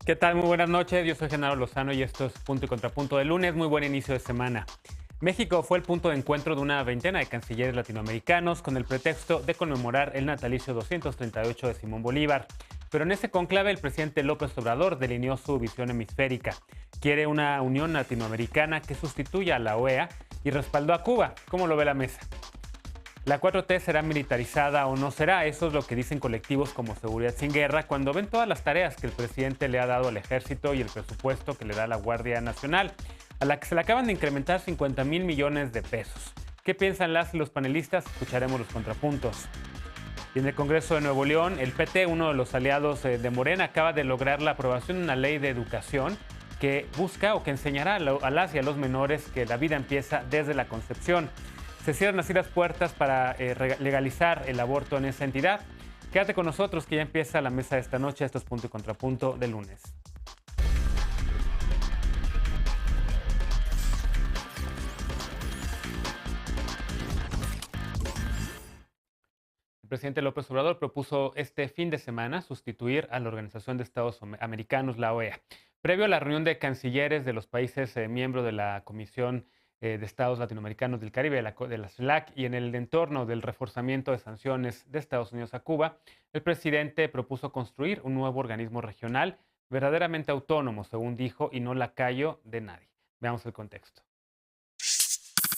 ¿Qué tal? Muy buenas noches. Yo soy Genaro Lozano y esto es Punto y Contrapunto de lunes. Muy buen inicio de semana. México fue el punto de encuentro de una veintena de cancilleres latinoamericanos con el pretexto de conmemorar el natalicio 238 de Simón Bolívar. Pero en ese conclave el presidente López Obrador delineó su visión hemisférica. Quiere una unión latinoamericana que sustituya a la OEA y respaldó a Cuba. ¿Cómo lo ve la mesa? ¿La 4T será militarizada o no será? Eso es lo que dicen colectivos como Seguridad Sin Guerra cuando ven todas las tareas que el presidente le ha dado al ejército y el presupuesto que le da a la Guardia Nacional, a la que se le acaban de incrementar 50,000 millones de pesos. ¿Qué piensan las y los panelistas? Escucharemos los contrapuntos. Y en el Congreso de Nuevo León, el PT, uno de los aliados de Morena, acaba de lograr la aprobación de una ley de educación que busca o que enseñará a las y a los menores que la vida empieza desde la concepción. Se cierran así las puertas para legalizar el aborto en esa entidad. Quédate con nosotros que ya empieza la mesa de esta noche. Esto es Punto y Contrapunto de lunes. El presidente López Obrador propuso este fin de semana sustituir a la Organización de Estados Americanos, la OEA. Previo a la reunión de cancilleres de los países miembros de la Comisión de Estados Latinoamericanos del Caribe, de la CELAC, y en el entorno del reforzamiento de sanciones de Estados Unidos a Cuba, el presidente propuso construir un nuevo organismo regional verdaderamente autónomo, según dijo, y no lacayo de nadie. Veamos el contexto.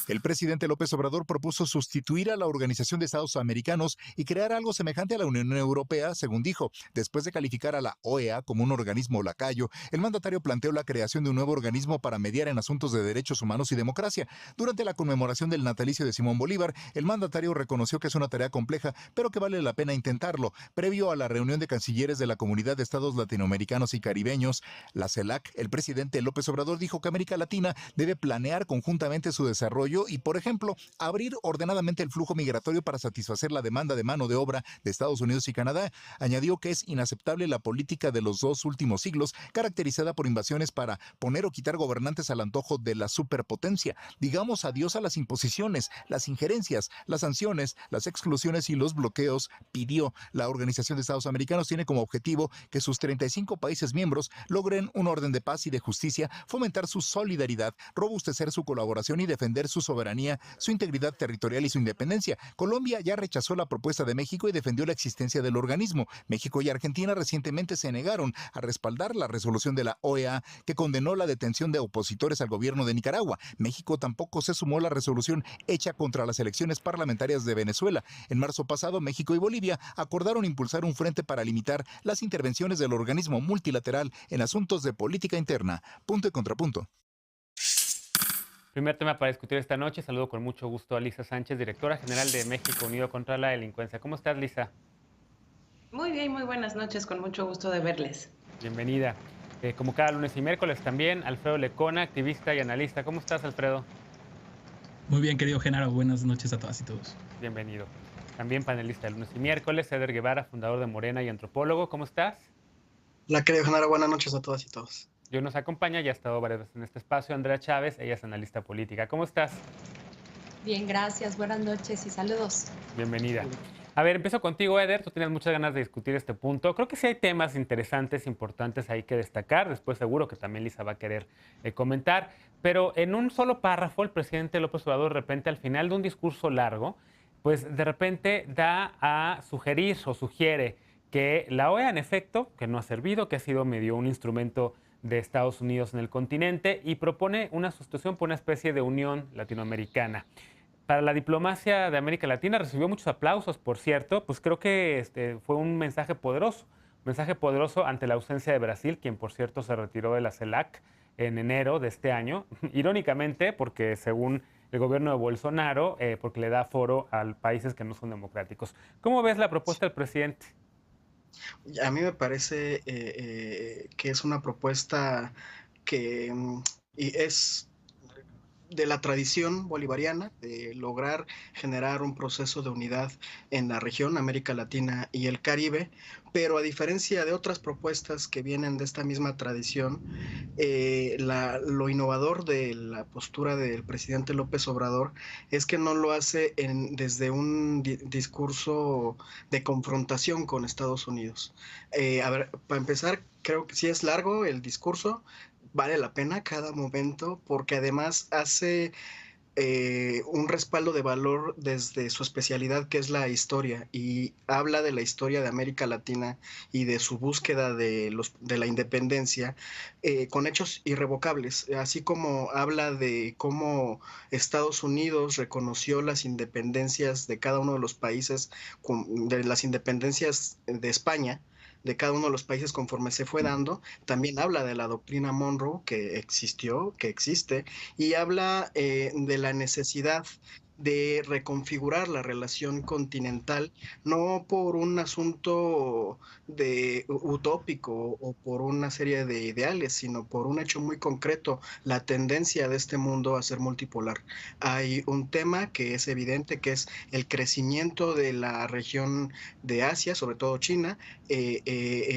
El presidente López Obrador propuso sustituir a la Organización de Estados Americanos y crear algo semejante a la Unión Europea, según dijo. Después de calificar a la OEA como un organismo lacayo, el mandatario planteó la creación de un nuevo organismo para mediar en asuntos de derechos humanos y democracia. Durante la conmemoración del natalicio de Simón Bolívar, el mandatario reconoció que es una tarea compleja, pero que vale la pena intentarlo. Previo a la reunión de cancilleres de la Comunidad de Estados Latinoamericanos y Caribeños, la CELAC, el presidente López Obrador dijo que América Latina debe planear conjuntamente su desarrollo y, por ejemplo, abrir ordenadamente el flujo migratorio para satisfacer la demanda de mano de obra de Estados Unidos y Canadá. Añadió que es inaceptable la política de los dos últimos siglos, caracterizada por invasiones para poner o quitar gobernantes al antojo de la superpotencia. Digamos adiós a las imposiciones, las injerencias, las sanciones, las exclusiones y los bloqueos, pidió. La Organización de Estados Americanos tiene como objetivo que sus 35 países miembros logren un orden de paz y de justicia, fomentar su solidaridad, robustecer su colaboración y defender su soberanía, su integridad territorial y su independencia. Colombia ya rechazó la propuesta de México y defendió la existencia del organismo. México y Argentina recientemente se negaron a respaldar la resolución de la OEA que condenó la detención de opositores al gobierno de Nicaragua. México tampoco se sumó a la resolución hecha contra las elecciones parlamentarias de Venezuela. En marzo pasado, México y Bolivia acordaron impulsar un frente para limitar las intervenciones del organismo multilateral en asuntos de política interna. Punto y contrapunto. Primer tema para discutir esta noche. Saludo con mucho gusto a Lisa Sánchez, directora general de México Unido contra la Delincuencia. ¿Cómo estás, Lisa? Muy bien, muy buenas noches, con mucho gusto de verles. Bienvenida. Como cada lunes y miércoles también, Alfredo Lecona, activista y analista. ¿Cómo estás, Alfredo? Muy bien, querido Genaro. Buenas noches a todas y todos. Bienvenido. También panelista de lunes y miércoles, Eder Guevara, fundador de Morena y antropólogo. ¿Cómo estás? Hola, querido Genaro, buenas noches a todas y todos. Y hoy nos acompaña, ya ha estado varias veces en este espacio, Andrea Chávez, ella es analista política. ¿Cómo estás? Bien, gracias. Buenas noches y saludos. Bienvenida. A ver, empiezo contigo, Eder. Tú tienes muchas ganas de discutir este punto. Creo que sí hay temas interesantes, importantes ahí que destacar. Después seguro que también Lisa va a querer comentar. Pero en un solo párrafo, el presidente López Obrador, de repente, al final de un discurso largo, pues de repente da a sugerir o sugiere que la OEA, en efecto, que no ha servido, que ha sido medio un instrumento de Estados Unidos en el continente, y propone una sustitución por una especie de unión latinoamericana. Para la diplomacia de América Latina recibió muchos aplausos, por cierto, pues creo que fue un mensaje poderoso ante la ausencia de Brasil, quien por cierto se retiró de la CELAC en enero de este año, irónicamente porque según el gobierno de Bolsonaro, porque le da foro a países que no son democráticos. ¿Cómo ves la propuesta del presidente? A mí me parece que es una propuesta que y es de la tradición bolivariana, de lograr generar un proceso de unidad en la región, América Latina y el Caribe, pero a diferencia de otras propuestas que vienen de esta misma tradición, lo innovador de la postura del presidente López Obrador es que no lo hace desde un discurso de confrontación con Estados Unidos. A ver, para empezar, creo que sí es largo el discurso, vale la pena cada momento, porque además hace un respaldo de valor desde su especialidad, que es la historia, y habla de la historia de América Latina y de su búsqueda de la independencia con hechos irrevocables, así como habla de cómo Estados Unidos reconoció las independencias de cada uno de los países, de las independencias de España, de cada uno de los países conforme se fue dando. También habla de la doctrina Monroe que existió, que existe, y habla de la necesidad de reconfigurar la relación continental, no por un asunto utópico o por una serie de ideales, sino por un hecho muy concreto, la tendencia de este mundo a ser multipolar. Hay un tema que es evidente, que es el crecimiento de la región de Asia, sobre todo China,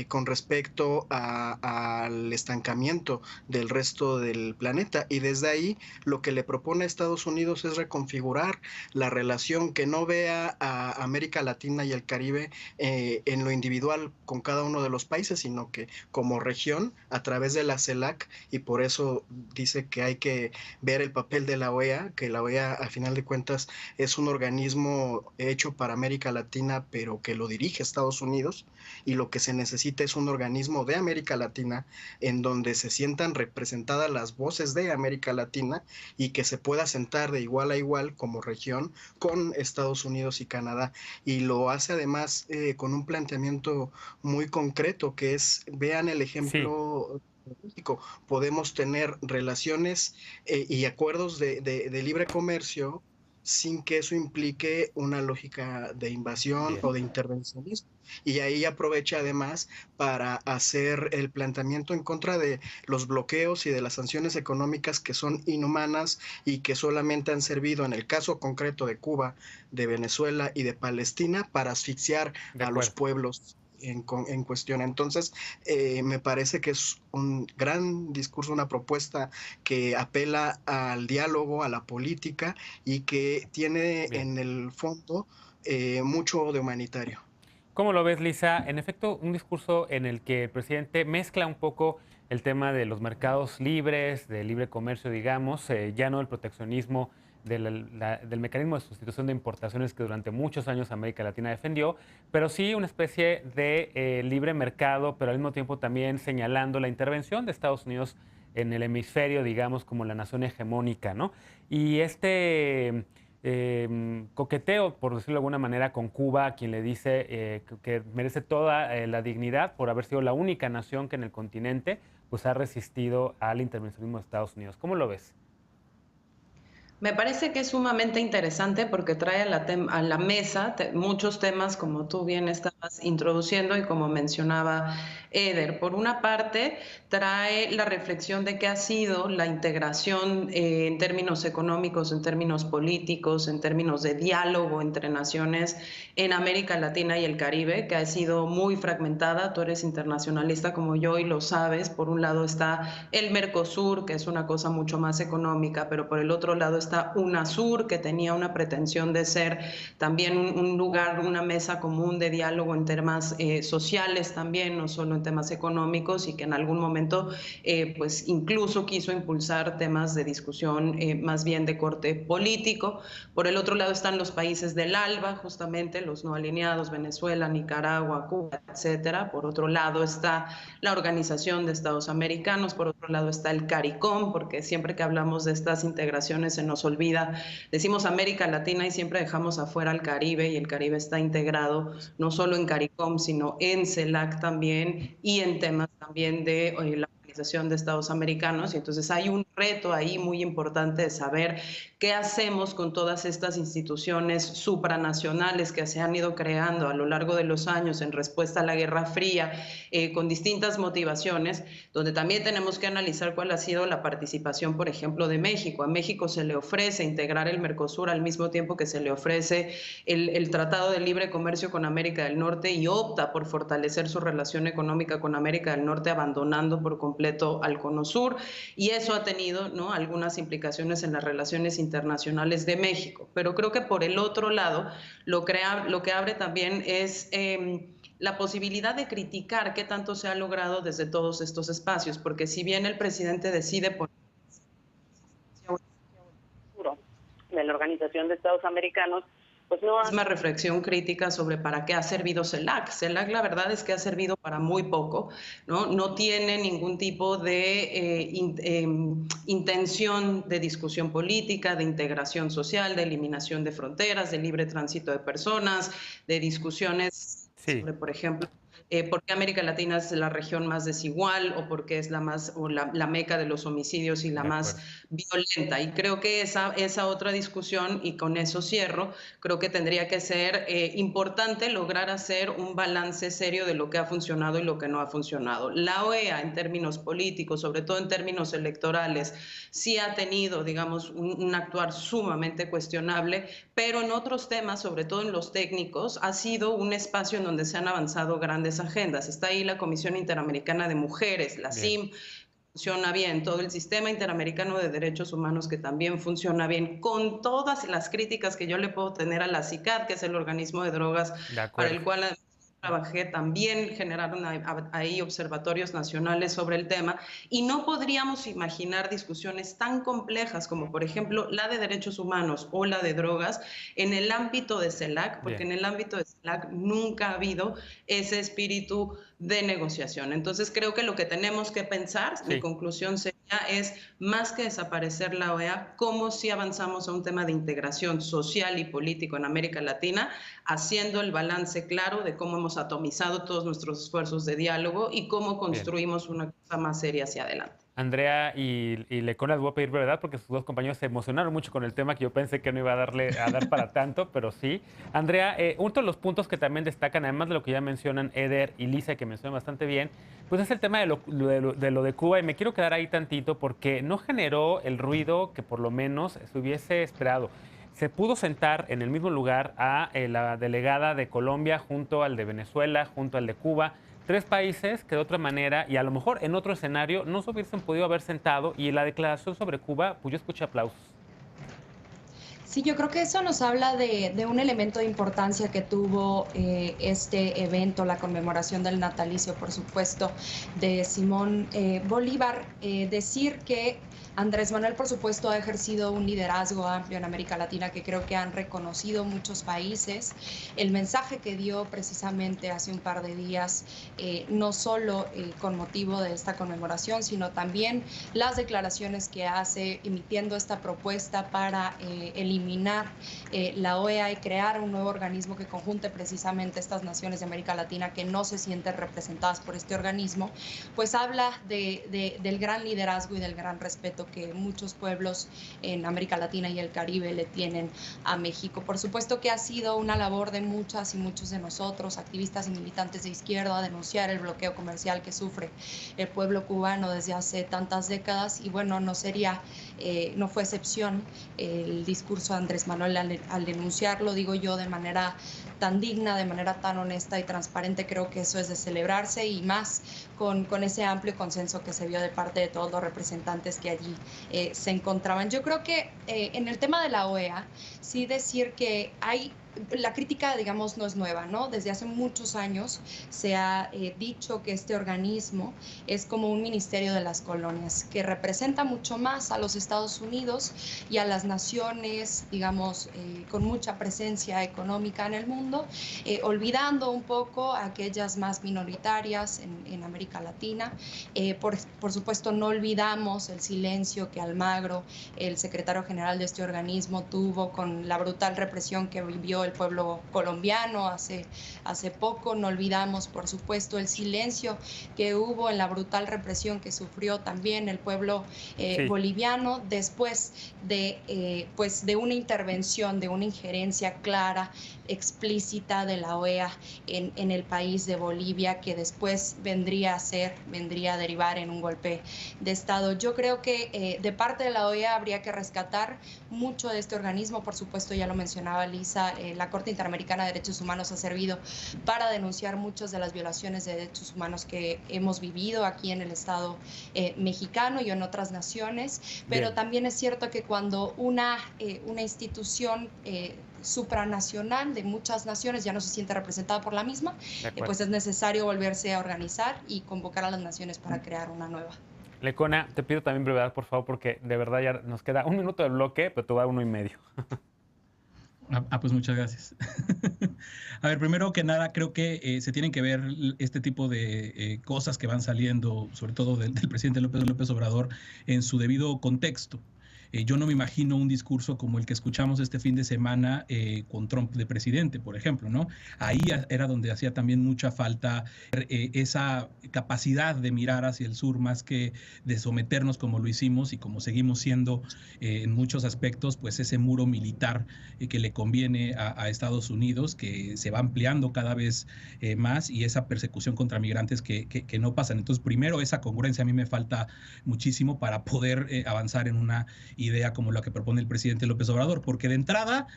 con respecto al estancamiento del resto del planeta, y desde ahí lo que le propone a Estados Unidos es reconfigurar la relación, que no vea a América Latina y el Caribe en lo individual con cada uno de los países, sino que como región a través de la CELAC, y por eso dice que hay que ver el papel de la OEA, que la OEA al final de cuentas es un organismo hecho para América Latina, pero que lo dirige Estados Unidos, y lo que se necesita es un organismo de América Latina en donde se sientan representadas las voces de América Latina y que se pueda sentar de igual a igual como región con Estados Unidos y Canadá. Y lo hace además con un planteamiento muy concreto, que es, vean el Sí. ejemplo México, podemos tener relaciones y acuerdos de libre comercio sin que eso implique una lógica de invasión Bien. o de intervencionismo. Y ahí aprovecha además para hacer el planteamiento en contra de los bloqueos y de las sanciones económicas que son inhumanas y que solamente han servido, en el caso concreto de Cuba, de Venezuela y de Palestina, para asfixiar De a los acuerdo. pueblos en cuestión. Entonces, me parece que es un gran discurso, una propuesta que apela al diálogo, a la política, y que tiene Bien. en el fondo mucho de humanitario. ¿Cómo lo ves, Lisa? En efecto, un discurso en el que el presidente mezcla un poco el tema de los mercados libres, del libre comercio, digamos, ya no el proteccionismo del mecanismo de sustitución de importaciones que durante muchos años América Latina defendió, pero sí una especie de libre mercado, pero al mismo tiempo también señalando la intervención de Estados Unidos en el hemisferio, digamos, como la nación hegemónica, ¿no? Y este coqueteo, por decirlo de alguna manera, con Cuba, a quien le dice que merece toda la dignidad por haber sido la única nación que en el continente pues, ha resistido al intervencionismo de Estados Unidos. ¿Cómo lo ves? Me parece que es sumamente interesante porque trae a la mesa muchos temas, como tú bien estabas introduciendo y como mencionaba Eder. Por una parte, trae la reflexión de qué ha sido la integración en términos económicos, en términos políticos, en términos de diálogo entre naciones en América Latina y el Caribe, que ha sido muy fragmentada. Tú eres internacionalista como yo y lo sabes. Por un lado está el Mercosur, que es una cosa mucho más económica, pero por el otro lado está UNASUR, que tenía una pretensión de ser también un lugar, una mesa común de diálogo en temas sociales también, no solo en temas económicos, y que en algún momento pues incluso quiso impulsar temas de discusión más bien de corte político. Por el otro lado están los países del ALBA, justamente los no alineados, Venezuela, Nicaragua, Cuba, etcétera. Por otro lado está la Organización de Estados Americanos, por otro lado está el CARICOM, porque siempre que hablamos de estas integraciones se nos olvida, decimos América Latina y siempre dejamos afuera al Caribe, y el Caribe está integrado no solo en CARICOM, sino en CELAC también, y en temas también de la Organización de Estados Americanos, y entonces hay un reto ahí muy importante de saber qué hacemos con todas estas instituciones supranacionales que se han ido creando a lo largo de los años en respuesta a la Guerra Fría, con distintas motivaciones, donde también tenemos que analizar cuál ha sido la participación, por ejemplo, de México. A México se le ofrece integrar el Mercosur al mismo tiempo que se le ofrece el Tratado de Libre Comercio con América del Norte, y opta por fortalecer su relación económica con América del Norte, abandonando por completo al Cono Sur, y eso ha tenido, ¿no?, algunas implicaciones en las relaciones internacionales de México. Pero creo que por el otro lado, lo que abre también es la posibilidad de criticar qué tanto se ha logrado desde todos estos espacios, porque si bien el presidente decide poner de la Organización de Estados Americanos, pues no hace una reflexión crítica sobre para qué ha servido CELAC. CELAC, la verdad es que ha servido para muy poco, ¿no? No tiene ningún tipo de intención de discusión política, de integración social, de eliminación de fronteras, de libre tránsito de personas, de discusiones sobre, por ejemplo, por qué América Latina es la región más desigual, o por qué es la meca de los homicidios y la más violenta. Y creo que esa otra discusión, y con eso cierro, creo que tendría que ser importante lograr hacer un balance serio de lo que ha funcionado y lo que no ha funcionado. La OEA, en términos políticos, sobre todo en términos electorales, sí ha tenido, digamos, un actuar sumamente cuestionable, pero en otros temas, sobre todo en los técnicos, ha sido un espacio en donde se han avanzado grandes agendas. Está ahí la Comisión Interamericana de Mujeres, la CIM, funciona bien, todo el sistema interamericano de derechos humanos, que también funciona bien, con todas las críticas que yo le puedo tener a la CICAD, que es el organismo de drogas para el cual trabajé. También generaron ahí observatorios nacionales sobre el tema, y no podríamos imaginar discusiones tan complejas como, por ejemplo, la de derechos humanos o la de drogas en el ámbito de CELAC, porque en el ámbito de CELAC nunca ha habido ese espíritu de negociación. Entonces creo que lo que tenemos que pensar, mi conclusión sería, es más que desaparecer la OEA, cómo si avanzamos a un tema de integración social y político en América Latina, haciendo el balance claro de cómo hemos atomizado todos nuestros esfuerzos de diálogo y cómo construimos una cosa más seria hacia adelante. Andrea y Lecona, les voy a pedir brevedad porque sus dos compañeros se emocionaron mucho con el tema, que yo pensé que no iba a dar para tanto, pero sí. Andrea, uno de los puntos que también destacan, además de lo que ya mencionan Eder y Lisa, que mencionan bastante bien, pues es el tema de lo de Cuba, y me quiero quedar ahí tantito porque no generó el ruido que por lo menos se hubiese esperado. Se pudo sentar en el mismo lugar a la delegada de Colombia junto al de Venezuela, junto al de Cuba, tres países que de otra manera, y a lo mejor en otro escenario, no se hubiesen podido haber sentado, y la declaración sobre Cuba, pues yo escuché aplausos. Sí, yo creo que eso nos habla de un elemento de importancia que tuvo este evento, la conmemoración del natalicio, por supuesto, de Simón Bolívar. Decir que Andrés Manuel, por supuesto, ha ejercido un liderazgo amplio en América Latina que creo que han reconocido muchos países. El mensaje que dio precisamente hace un par de días, no solo con motivo de esta conmemoración, sino también las declaraciones que hace emitiendo esta propuesta para eliminar la OEA y crear un nuevo organismo que conjunte precisamente estas naciones de América Latina que no se sienten representadas por este organismo, pues habla del gran liderazgo y del gran respeto que muchos pueblos en América Latina y el Caribe le tienen a México. Por supuesto que ha sido una labor de muchas y muchos de nosotros, activistas y militantes de izquierda, denunciar el bloqueo comercial que sufre el pueblo cubano desde hace tantas décadas, y bueno, no fue excepción el discurso de Andrés Manuel al denunciarlo, digo yo, de manera tan digna, de manera tan honesta y transparente. Creo que eso es de celebrarse, y más con ese amplio consenso que se vio de parte de todos los representantes que allí se encontraban. Yo creo que en el tema de la OEA, sí decir que la crítica, digamos, no es nueva, ¿no? Desde hace muchos años se ha dicho que este organismo es como un ministerio de las colonias, que representa mucho más a los Estados Unidos y a las naciones, digamos, con mucha presencia económica en el mundo, olvidando un poco a aquellas más minoritarias en América América Latina. Por supuesto, no olvidamos el silencio que Almagro, el secretario general de este organismo, tuvo con la brutal represión que vivió el pueblo colombiano hace poco. No olvidamos, por supuesto, el silencio que hubo en la brutal represión que sufrió también el pueblo boliviano después de una intervención, de una injerencia clara, explícita de la OEA en el país de Bolivia, que después vendría a derivar en un golpe de Estado. Yo creo que de parte de la OEA habría que rescatar mucho de este organismo. Por supuesto, ya lo mencionaba Lisa, la Corte Interamericana de Derechos Humanos ha servido para denunciar muchas de las violaciones de derechos humanos que hemos vivido aquí en el Estado mexicano y en otras naciones, pero Bien. también es cierto que cuando una institución supranacional de muchas naciones ya no se siente representada por la misma, pues es necesario volverse a organizar y convocar a las naciones para crear una nueva. Lecona, te pido también brevedad, por favor, porque de verdad ya nos queda 1 minuto de bloque, pero te voy a dar 1.5. Pues muchas gracias. A ver, primero que nada, creo que se tienen que ver este tipo de cosas que van saliendo, sobre todo del presidente López Obrador, en su debido contexto. Yo no me imagino un discurso como el que escuchamos este fin de semana con Trump de presidente, por ejemplo, ¿no? Ahí era donde hacía también mucha falta esa capacidad de mirar hacia el sur más que de someternos como lo hicimos y como seguimos siendo en muchos aspectos, pues ese muro militar que le conviene a Estados Unidos, que se va ampliando cada vez más, y esa persecución contra migrantes que no pasan. Entonces, primero, esa congruencia a mí me falta muchísimo para poder avanzar en una idea como la que propone el presidente López Obrador, porque de entrada,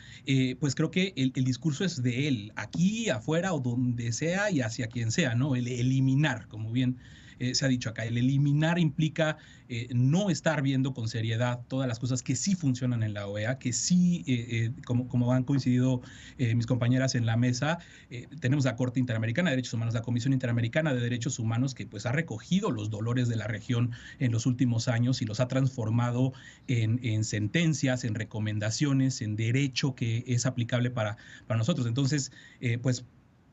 pues creo que el discurso es de él, aquí, afuera o donde sea y hacia quien sea, ¿no? El eliminar, como bien se ha dicho acá, el eliminar implica no estar viendo con seriedad todas las cosas que sí funcionan en la OEA, que sí, como han coincidido mis compañeras en la mesa, tenemos la Corte Interamericana de Derechos Humanos, la Comisión Interamericana de Derechos Humanos, que pues ha recogido los dolores de la región en los últimos años y los ha transformado en sentencias, en recomendaciones, en derecho que es aplicable para nosotros. Entonces, pues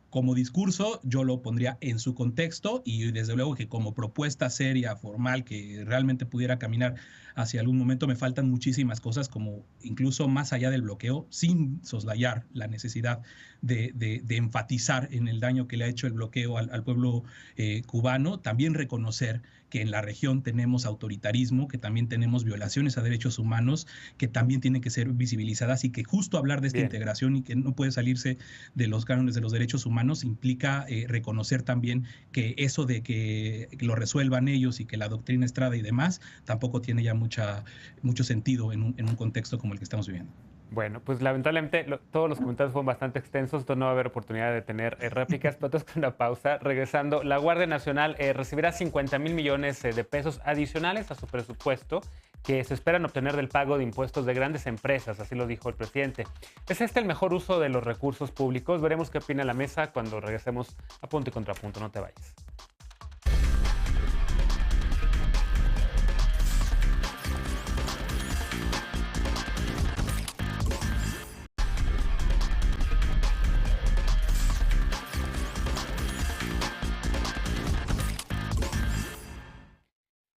como discurso yo lo pondría en su contexto, y desde luego que como propuesta seria, formal, que realmente pudiera caminar hacia algún momento, me faltan muchísimas cosas, como incluso más allá del bloqueo, sin soslayar la necesidad de enfatizar en el daño que le ha hecho el bloqueo al pueblo cubano, también reconocer que en la región tenemos autoritarismo, que también tenemos violaciones a derechos humanos, que también tienen que ser visibilizadas, y que justo hablar de esta integración y que no puede salirse de los cánones de los derechos humanos implica reconocer también que eso de que lo resuelvan ellos y que la doctrina Estrada y demás tampoco tiene ya mucho sentido en un contexto como el que estamos viviendo. Bueno, pues lamentablemente todos los comentarios fueron bastante extensos, entonces no va a haber oportunidad de tener réplicas, pero entonces con una pausa. Regresando, la Guardia Nacional recibirá 50,000 millones de pesos adicionales a su presupuesto que se esperan obtener del pago de impuestos de grandes empresas, así lo dijo el presidente. ¿Es este el mejor uso de los recursos públicos? Veremos qué opina la mesa cuando regresemos a Punto y Contrapunto. No te vayas.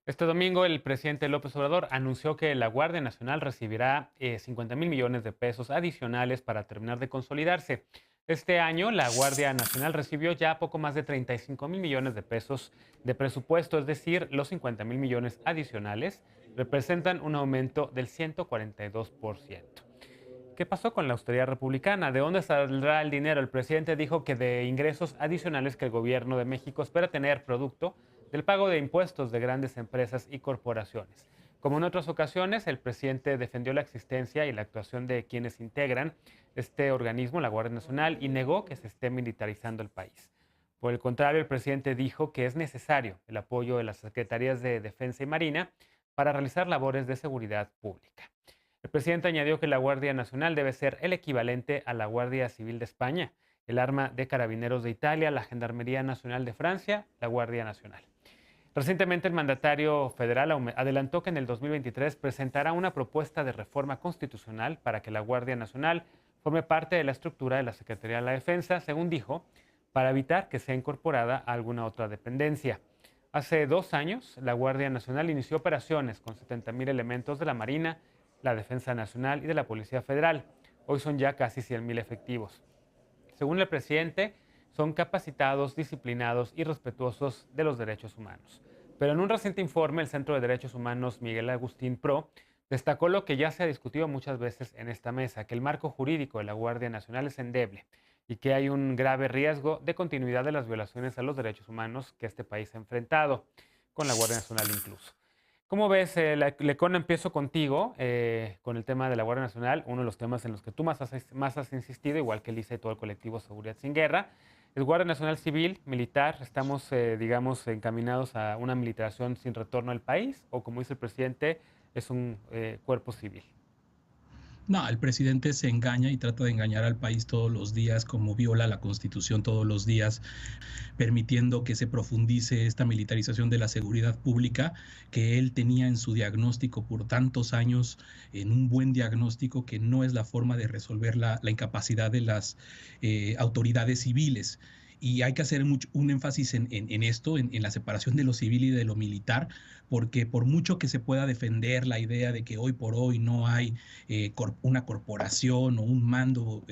Este domingo el presidente López Obrador anunció que la Guardia Nacional recibirá 50,000 millones de pesos adicionales para terminar de consolidarse. Este año la Guardia Nacional recibió ya poco más de 35,000 millones de pesos de presupuesto, es decir, los 50,000 millones adicionales representan un aumento del 142%. ¿Qué pasó con la austeridad republicana? ¿De dónde saldrá el dinero? El presidente dijo que de ingresos adicionales que el gobierno de México espera tener producto del pago de impuestos de grandes empresas y corporaciones. Como en otras ocasiones, el presidente defendió la existencia y la actuación de quienes integran este organismo, la Guardia Nacional, y negó que se esté militarizando el país. Por el contrario, el presidente dijo que es necesario el apoyo de las Secretarías de Defensa y Marina para realizar labores de seguridad pública. El presidente añadió que la Guardia Nacional debe ser el equivalente a la Guardia Civil de España, el arma de Carabineros de Italia, la Gendarmería Nacional de Francia, la Guardia Nacional. Recientemente el mandatario federal adelantó que en el 2023 presentará una propuesta de reforma constitucional para que la Guardia Nacional forme parte de la estructura de la Secretaría de la Defensa, según dijo, para evitar que sea incorporada a alguna otra dependencia. Hace 2 años, la Guardia Nacional inició operaciones con 70,000 elementos de la Marina, la Defensa Nacional y de la Policía Federal. Hoy son ya casi 100,000 efectivos. Según el presidente, son capacitados, disciplinados y respetuosos de los derechos humanos. Pero en un reciente informe, el Centro de Derechos Humanos Miguel Agustín Pro destacó lo que ya se ha discutido muchas veces en esta mesa, que el marco jurídico de la Guardia Nacional es endeble y que hay un grave riesgo de continuidad de las violaciones a los derechos humanos que este país ha enfrentado, con la Guardia Nacional incluso. ¿Cómo ves, Lecona? Empiezo contigo con el tema de la Guardia Nacional, uno de los temas en los que tú más has insistido, igual que Elisa y todo el colectivo Seguridad Sin Guerra. Es Guardia Nacional Civil, militar, ¿estamos, digamos, encaminados a una militarización sin retorno al país? O como dice el presidente, es un cuerpo civil. No, el presidente se engaña y trata de engañar al país todos los días, como viola la Constitución todos los días, permitiendo que se profundice esta militarización de la seguridad pública que él tenía en su diagnóstico por tantos años, en un buen diagnóstico que no es la forma de resolver la incapacidad de las autoridades civiles. Y hay que hacer un énfasis en esto, en la separación de lo civil y de lo militar, porque por mucho que se pueda defender la idea de que hoy por hoy no hay una corporación o un mando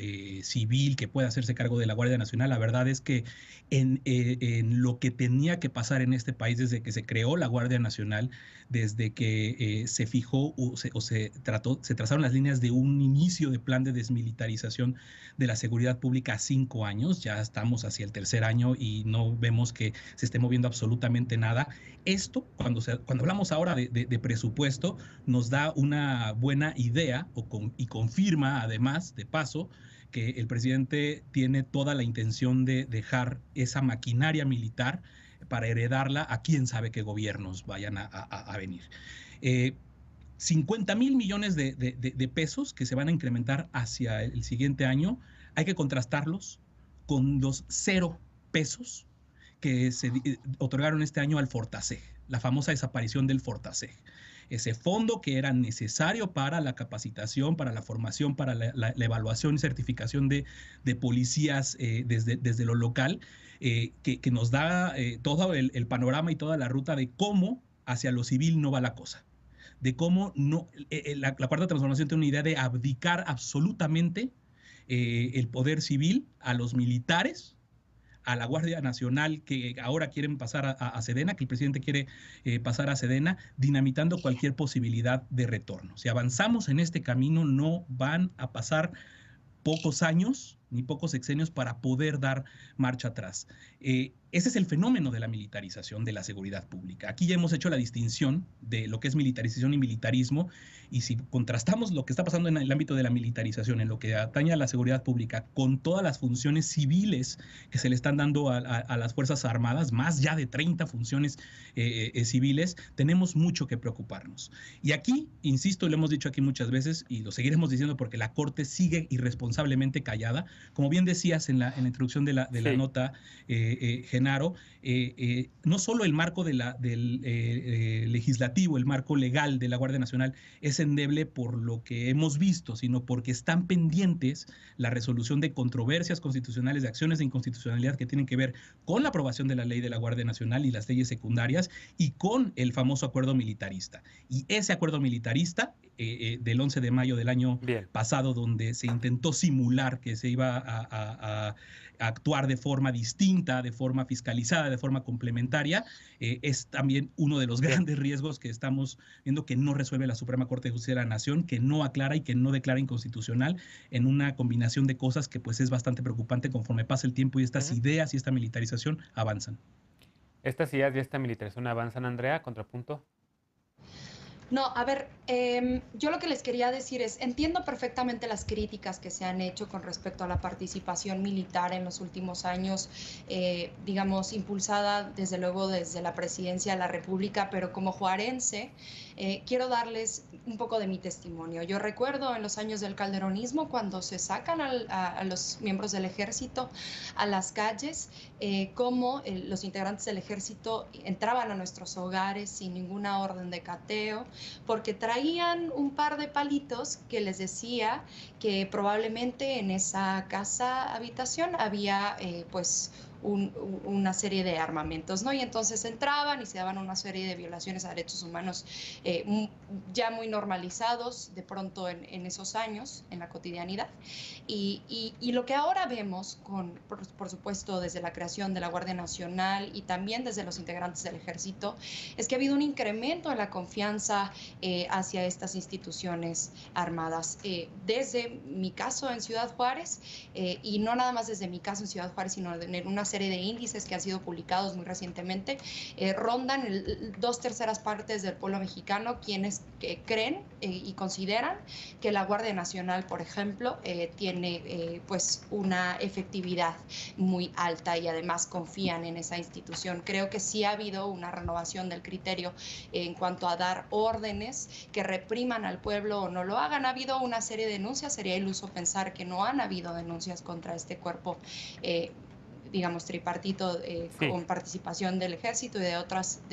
civil que pueda hacerse cargo de la Guardia Nacional, la verdad es que en lo que tenía que pasar en este país desde que se creó la Guardia Nacional, desde que se fijó se trazaron las líneas de un inicio de plan de desmilitarización de la seguridad pública a 5 años, ya estamos hacia el tercer año y no vemos que se esté moviendo absolutamente nada. Esto, cuando hablamos ahora de presupuesto, nos da una buena idea y confirma, además, de paso, que el presidente tiene toda la intención de dejar esa maquinaria militar para heredarla a quién sabe qué gobiernos vayan a venir. 50,000 millones de pesos que se van a incrementar hacia el siguiente año, hay que contrastarlos con los 0 pesos que se otorgaron este año al Fortaseg, la famosa desaparición del Fortaseg. Ese fondo que era necesario para la capacitación, para la formación, para la evaluación y certificación de policías desde lo local, que nos da todo el panorama y toda la ruta de cómo hacia lo civil no va la cosa. De cómo no, la Cuarta Transformación tiene una idea de abdicar absolutamente el poder civil a los militares, a la Guardia Nacional, que ahora quieren pasar a Sedena, que el presidente quiere pasar a Sedena, dinamitando cualquier posibilidad de retorno. Si avanzamos en este camino, no van a pasar pocos años ni pocos sexenios para poder dar marcha atrás. Ese es el fenómeno de la militarización de la seguridad pública. Aquí ya hemos hecho la distinción de lo que es militarización y militarismo, y si contrastamos lo que está pasando en el ámbito de la militarización, en lo que atañe a la seguridad pública, con todas las funciones civiles que se le están dando a las Fuerzas Armadas, más ya de 30 funciones civiles, tenemos mucho que preocuparnos. Y aquí, insisto, y lo hemos dicho aquí muchas veces, y lo seguiremos diciendo porque la Corte sigue irresponsablemente callada. Como bien decías en la introducción de la nota, Genaro, no solo el marco del legislativo, el marco legal de la Guardia Nacional es endeble por lo que hemos visto, sino porque están pendientes la resolución de controversias constitucionales, de acciones de inconstitucionalidad que tienen que ver con la aprobación de la ley de la Guardia Nacional y las leyes secundarias y con el famoso acuerdo militarista. Y ese acuerdo militarista del 11 de mayo del año pasado, donde se intentó simular que se iba a actuar de forma distinta, de forma fiscalizada, de forma complementaria, es también uno de los grandes riesgos que estamos viendo, que no resuelve la Suprema Corte de Justicia de la Nación, que no aclara y que no declara inconstitucional, en una combinación de cosas que pues es bastante preocupante conforme pasa el tiempo y estas ideas y esta militarización avanzan. Estas ideas y esta militarización avanzan, Andrea, contrapunto. No, a ver, yo lo que les quería decir es, entiendo perfectamente las críticas que se han hecho con respecto a la participación militar en los últimos años, digamos, impulsada desde luego desde la Presidencia de la República, pero como juarense, quiero darles un poco de mi testimonio. Yo recuerdo en los años del calderonismo, cuando se sacan a los miembros del ejército a las calles, cómo los integrantes del ejército entraban a nuestros hogares sin ninguna orden de cateo, porque traían un par de palitos que les decía que probablemente en esa casa habitación había pues una serie de armamentos, ¿no? Y entonces entraban y se daban una serie de violaciones a derechos humanos ya muy normalizados de pronto en esos años, en la cotidianidad. Y lo que ahora vemos, por supuesto, desde la creación de la Guardia Nacional y también desde los integrantes del Ejército, es que ha habido un incremento en la confianza hacia estas instituciones armadas. Desde mi caso en Ciudad Juárez, y no nada más desde mi caso en Ciudad Juárez, sino en una serie de índices que han sido publicados muy recientemente, rondan 2/3 partes del pueblo mexicano quienes creen y consideran que la Guardia Nacional, por ejemplo, tiene pues una efectividad muy alta y además confían en esa institución. Creo que sí ha habido una renovación del criterio en cuanto a dar órdenes que repriman al pueblo o no lo hagan. Ha habido una serie de denuncias, sería iluso pensar que no han habido denuncias contra este cuerpo digamos, tripartito con participación del Ejército y de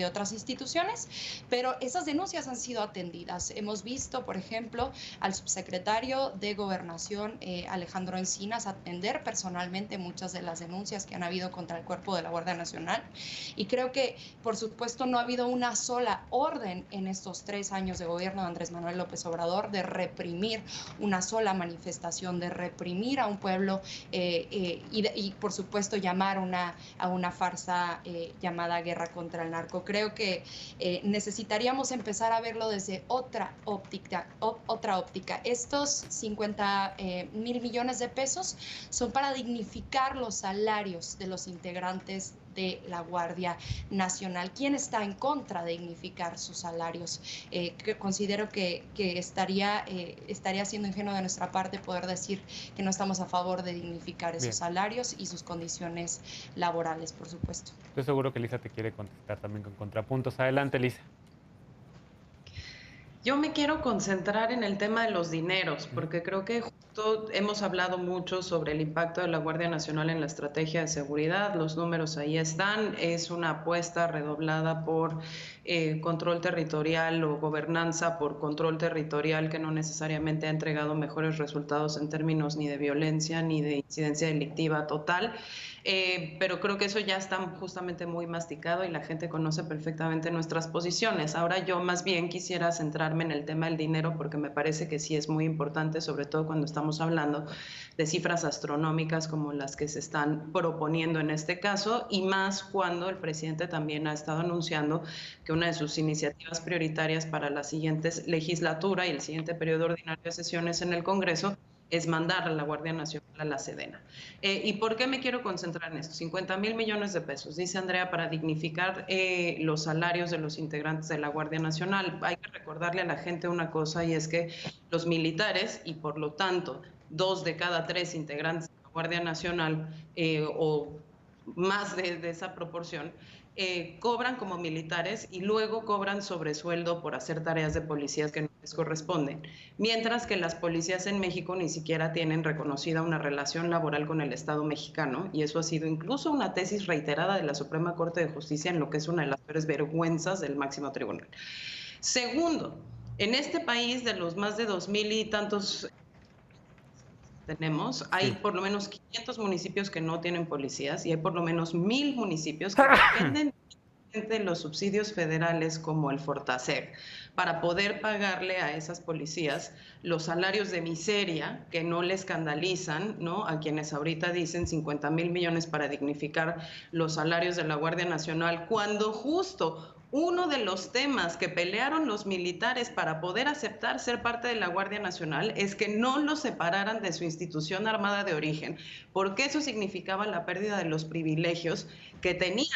otras instituciones, pero esas denuncias han sido atendidas. Hemos visto, por ejemplo, al subsecretario de Gobernación, Alejandro Encinas, atender personalmente muchas de las denuncias que han habido contra el cuerpo de la Guardia Nacional, y creo que, por supuesto, no ha habido una sola orden en estos 3 años de gobierno de Andrés Manuel López Obrador de una sola manifestación, de reprimir a un pueblo y por supuesto, llamar a una farsa llamada guerra contra el narco. Creo que necesitaríamos empezar a verlo desde otra óptica. Estos 50,000 millones de pesos son para dignificar los salarios de los integrantes de la Guardia Nacional. ¿Quién está en contra de dignificar sus salarios? Considero que estaría siendo ingenuo de nuestra parte poder decir que no estamos a favor de dignificar esos salarios y sus condiciones laborales, por supuesto. Estoy seguro que Lisa te quiere contestar también con contrapuntos. Adelante, Lisa. Yo me quiero concentrar en el tema de los dineros, porque creo que justo hemos hablado mucho sobre el impacto de la Guardia Nacional en la estrategia de seguridad. Los números ahí están. Es una apuesta redoblada por control territorial o gobernanza por control territorial que no necesariamente ha entregado mejores resultados en términos ni de violencia ni de incidencia delictiva total. Pero creo que eso ya está justamente muy masticado y la gente conoce perfectamente nuestras posiciones. Ahora yo más bien quisiera centrarme en el tema del dinero porque me parece que sí es muy importante, sobre todo cuando estamos hablando de cifras astronómicas como las que se están proponiendo en este caso, y más cuando el presidente también ha estado anunciando que una de sus iniciativas prioritarias para la siguiente legislatura y el siguiente periodo ordinario de sesiones en el Congreso es mandar a la Guardia Nacional a la Sedena. ¿Y por qué me quiero concentrar en esto? 50,000 millones de pesos, dice Andrea, para dignificar los salarios de los integrantes de la Guardia Nacional. Hay que recordarle a la gente una cosa, y es que los militares, y por lo tanto 2 de cada 3 integrantes de la Guardia Nacional, o más de esa proporción, cobran como militares y luego cobran sobresueldo por hacer tareas de policías que no les corresponden, mientras que las policías en México ni siquiera tienen reconocida una relación laboral con el Estado mexicano, y eso ha sido incluso una tesis reiterada de la Suprema Corte de Justicia en lo que es una de las peores vergüenzas del máximo tribunal. Segundo, en este país, de los más de 2,000 y tantos tenemos, hay por lo menos 500 municipios que no tienen policías y hay por lo menos 1,000 municipios que dependen de los subsidios federales como el Fortaseg para poder pagarle a esas policías los salarios de miseria que no le escandalizan, ¿no?, a quienes ahorita dicen 50,000 millones para dignificar los salarios de la Guardia Nacional, cuando justo uno de los temas que pelearon los militares para poder aceptar ser parte de la Guardia Nacional es que no los separaran de su institución armada de origen, porque eso significaba la pérdida de los privilegios que tenían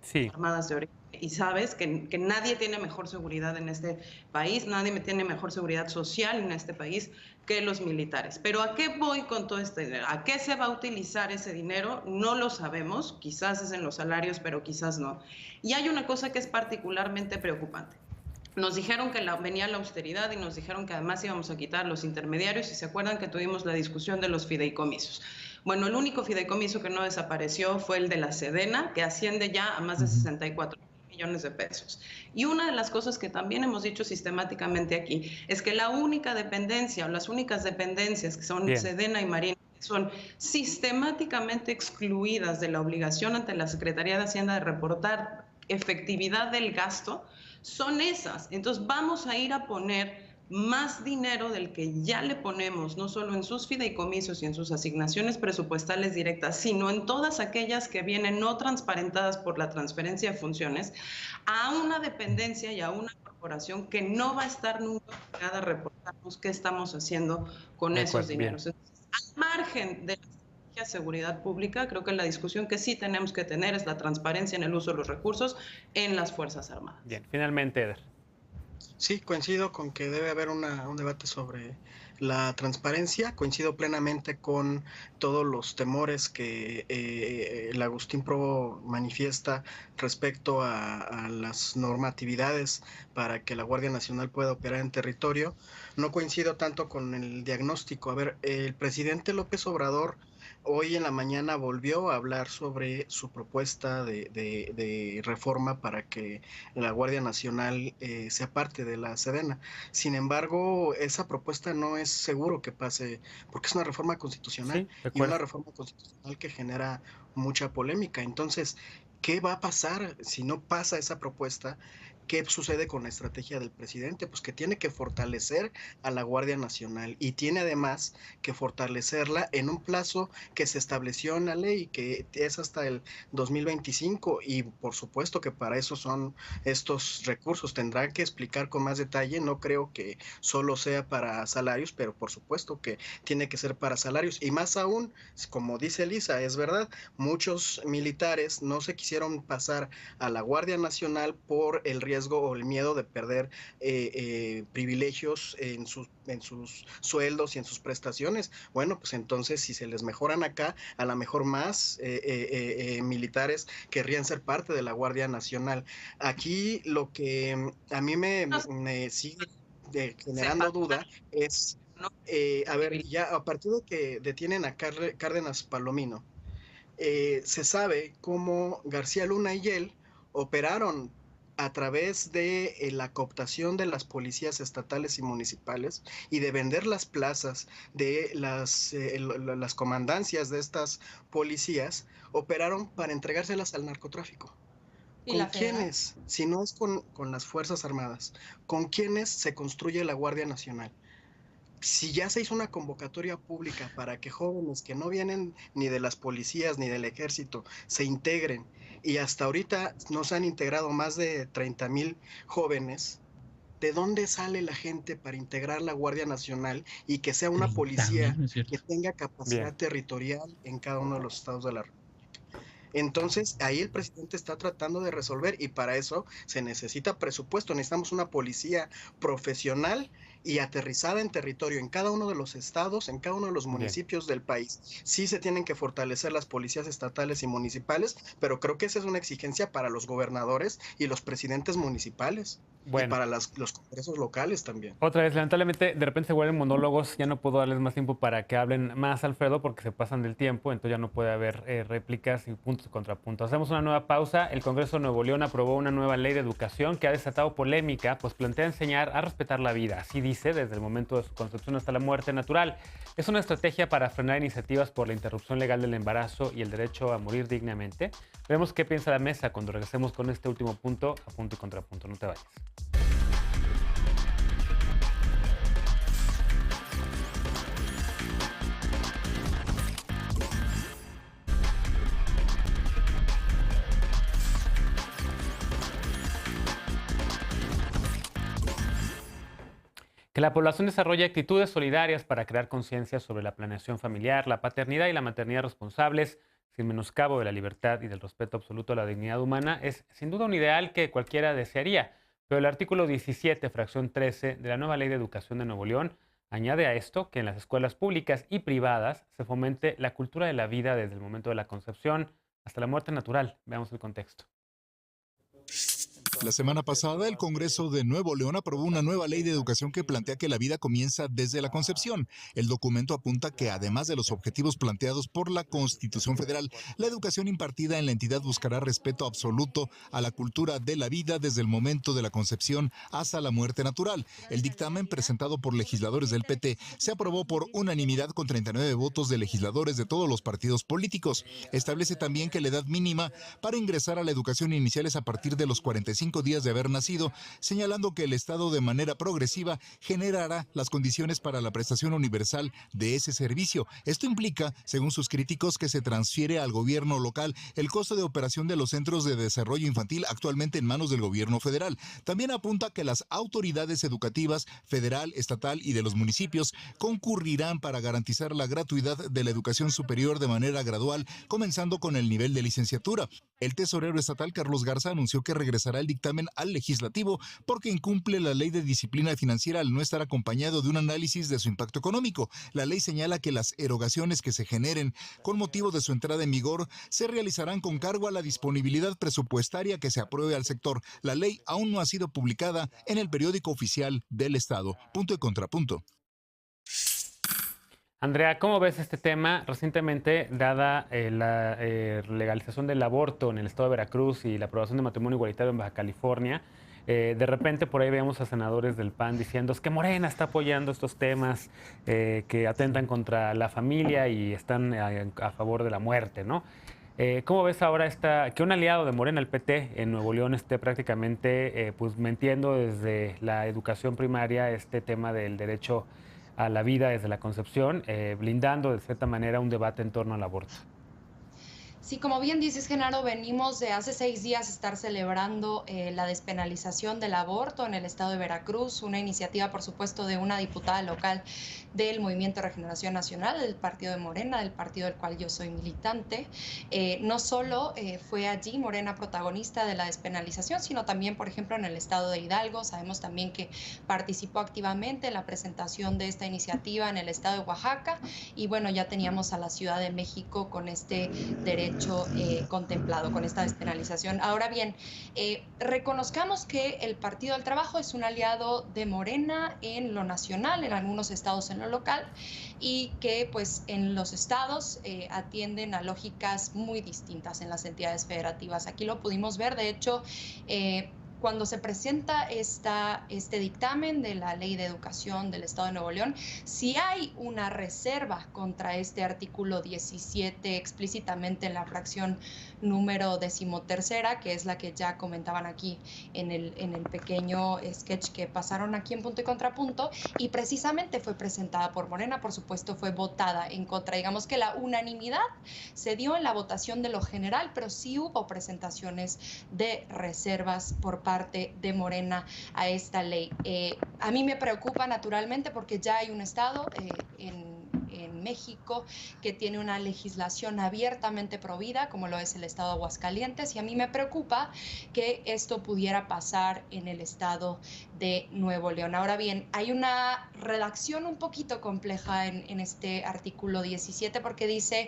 las armadas de origen. Y sabes que nadie tiene mejor seguridad en este país, nadie tiene mejor seguridad social en este país que los militares. Pero ¿a qué voy con todo este dinero? ¿A qué se va a utilizar ese dinero? No lo sabemos, quizás es en los salarios, pero quizás no. Y hay una cosa que es particularmente preocupante. Nos dijeron que venía la austeridad y nos dijeron que además íbamos a quitar los intermediarios, y se acuerdan que tuvimos la discusión de los fideicomisos. Bueno, el único fideicomiso que no desapareció fue el de la Sedena, que asciende ya a más de 64 millones de pesos. Y una de las cosas que también hemos dicho sistemáticamente aquí es que la única dependencia o las únicas dependencias que son Sedena y Marina son sistemáticamente excluidas de la obligación ante la Secretaría de Hacienda de reportar efectividad del gasto, son esas. Entonces vamos a ir a poner más dinero del que ya le ponemos, no solo en sus fideicomisos y en sus asignaciones presupuestales directas, sino en todas aquellas que vienen no transparentadas por la transferencia de funciones, a una dependencia y a una corporación que no va a estar nunca obligada a reportarnos qué estamos haciendo con De esos acuerdo, bien. dineros. Entonces, al margen de la estrategia de seguridad pública, creo que la discusión que sí tenemos que tener es la transparencia en el uso de los recursos en las Fuerzas Armadas. Bien, finalmente, Eder. Sí, coincido con que debe haber un debate sobre la transparencia. Coincido plenamente con todos los temores que el Agustín Provo manifiesta respecto a las normatividades para que la Guardia Nacional pueda operar en territorio. No coincido tanto con el diagnóstico. A ver, el presidente López Obrador hoy en la mañana volvió a hablar sobre su propuesta de reforma para que la Guardia Nacional sea parte de la Sedena. Sin embargo, esa propuesta no es seguro que pase, porque es una reforma constitucional Sí, de y una acuerdo. reforma constitucional que genera mucha polémica. Entonces, ¿qué va a pasar si no pasa esa propuesta? ¿Qué sucede con la estrategia del presidente? Pues que tiene que fortalecer a la Guardia Nacional y tiene además que fortalecerla en un plazo que se estableció en la ley, que es hasta el 2025, y por supuesto que para eso son estos recursos. Tendrán que explicar con más detalle. No creo que solo sea para salarios, pero por supuesto que tiene que ser para salarios. Y más aún, como dice Elisa, es verdad, muchos militares no se quisieron pasar a la Guardia Nacional por el riesgo o el miedo de perder privilegios en sus sueldos y en sus prestaciones. Bueno, pues entonces si se les mejoran acá, a lo mejor más militares querrían ser parte de la Guardia Nacional. Aquí lo que a mí me sigue generando duda es, a ver, ya a partir de que detienen a Cárdenas Palomino, se sabe cómo García Luna y él operaron a través de la cooptación de las policías estatales y municipales y de vender las plazas de las comandancias de estas policías, operaron para entregárselas al narcotráfico. ¿Y ¿Con la federal? quiénes? Si no es con las Fuerzas Armadas, ¿con quiénes se construye la Guardia Nacional? Si ya se hizo una convocatoria pública para que jóvenes que no vienen ni de las policías ni del ejército se integren, y hasta ahorita nos han integrado más de 30,000 jóvenes, ¿de dónde sale la gente para integrar la Guardia Nacional y que sea una 30,000, policía ¿no es que cierto? tenga capacidad Bien. territorial en cada uno de los estados de la República? Entonces, ahí el presidente está tratando de resolver, y para eso se necesita presupuesto. Necesitamos una policía profesional y aterrizada en territorio, en cada uno de los estados, en cada uno de los Bien. municipios del país. Sí se tienen que fortalecer las policías estatales y municipales, pero creo que esa es una exigencia para los gobernadores y los presidentes municipales y Bueno, para los congresos locales también. otra vez, lamentablemente, de repente se vuelven monólogos. Ya no puedo darles más tiempo para que hablen más, Alfredo, porque se pasan del tiempo. Entonces ya no puede haber réplicas y puntos y contrapuntos. Hacemos una nueva pausa. El Congreso de Nuevo León aprobó una nueva ley de educación que ha desatado polémica, pues plantea enseñar a respetar la vida. Así dice, desde el momento de su concepción hasta la muerte natural. Es una estrategia para frenar iniciativas por la interrupción legal del embarazo y el derecho a morir dignamente. Veremos qué piensa la mesa cuando regresemos con este último punto a punto y contrapunto. No te vayas. Que la población desarrolle actitudes solidarias para crear conciencia sobre la planeación familiar, la paternidad y la maternidad responsables, sin menoscabo de la libertad y del respeto absoluto a la dignidad humana, es sin duda un ideal que cualquiera desearía. Pero el artículo 17, fracción 13 de la nueva Ley de Educación de Nuevo León añade a esto que en las escuelas públicas y privadas se fomente la cultura de la vida desde el momento de la concepción hasta la muerte natural. Veamos el contexto. La semana pasada, el Congreso de Nuevo León aprobó una nueva ley de educación que plantea que la vida comienza desde la concepción. El documento apunta que, además de los objetivos planteados por la Constitución Federal, la educación impartida en la entidad buscará respeto absoluto a la cultura de la vida desde el momento de la concepción hasta la muerte natural. El dictamen, presentado por legisladores del PT, se aprobó por unanimidad con 39 votos de legisladores de todos los partidos políticos. Establece también que la edad mínima para ingresar a la educación inicial es a partir de los 45 días de haber nacido, señalando que el Estado de manera progresiva generará las condiciones para la prestación universal de ese servicio. Esto implica, según sus críticos, que se transfiere al gobierno local el costo de operación de los centros de desarrollo infantil actualmente en manos del gobierno federal. También apunta que las autoridades educativas federal, estatal y de los municipios concurrirán para garantizar la gratuidad de la educación superior de manera gradual, comenzando con el nivel de licenciatura. El tesorero estatal, Carlos Garza, anunció que regresará el dictamen al legislativo porque incumple la ley de disciplina financiera al no estar acompañado de un análisis de su impacto económico. La ley señala que las erogaciones que se generen con motivo de su entrada en vigor se realizarán con cargo a la disponibilidad presupuestaria que se apruebe al sector. La ley aún no ha sido publicada en el periódico oficial del Estado. Punto y contrapunto. Andrea, ¿cómo ves este tema? Recientemente, dada la legalización del aborto en el estado de Veracruz y la aprobación de matrimonio igualitario en Baja California, de repente por ahí vemos a senadores del PAN diciendo es que Morena está apoyando estos temas que atentan contra la familia y están a favor de la muerte, ¿no? ¿Cómo ves ahora que un aliado de Morena, el PT, en Nuevo León esté prácticamente pues metiendo desde la educación primaria este tema del derecho a la vida desde la concepción, blindando de cierta manera un debate en torno al aborto? Sí, como bien dices, Genaro, venimos de hace 6 días estar celebrando la despenalización del aborto en el estado de Veracruz, una iniciativa, por supuesto, de una diputada local del Movimiento de Regeneración Nacional, del partido de Morena, del partido del cual yo soy militante. No solo fue allí Morena protagonista de la despenalización, sino también, por ejemplo, en el estado de Hidalgo. Sabemos también que participó activamente en la presentación de esta iniciativa en el estado de Oaxaca y bueno, ya teníamos a la Ciudad de México con este derecho contemplado, con esta despenalización. Ahora bien, reconozcamos que el Partido del Trabajo es un aliado de Morena en lo nacional, en algunos estados en lo local, y que pues en los estados atienden a lógicas muy distintas en las entidades federativas. Aquí lo pudimos ver, de hecho, cuando se presenta este dictamen de la Ley de Educación del Estado de Nuevo León, si hay una reserva contra este artículo 17 explícitamente en la fracción número 13ª, que es la que ya comentaban aquí en el pequeño sketch que pasaron aquí en Punto y Contrapunto, y precisamente fue presentada por Morena, por supuesto fue votada en contra. Digamos que la unanimidad se dio en la votación de lo general, pero sí hubo presentaciones de reservas por parte de Morena a esta ley. A mí me preocupa naturalmente porque ya hay un estado en México que tiene una legislación abiertamente provida, como lo es el estado de Aguascalientes, y a mí me preocupa que esto pudiera pasar en el estado de Nuevo León. Ahora bien, hay una redacción un poquito compleja en este artículo 17 porque dice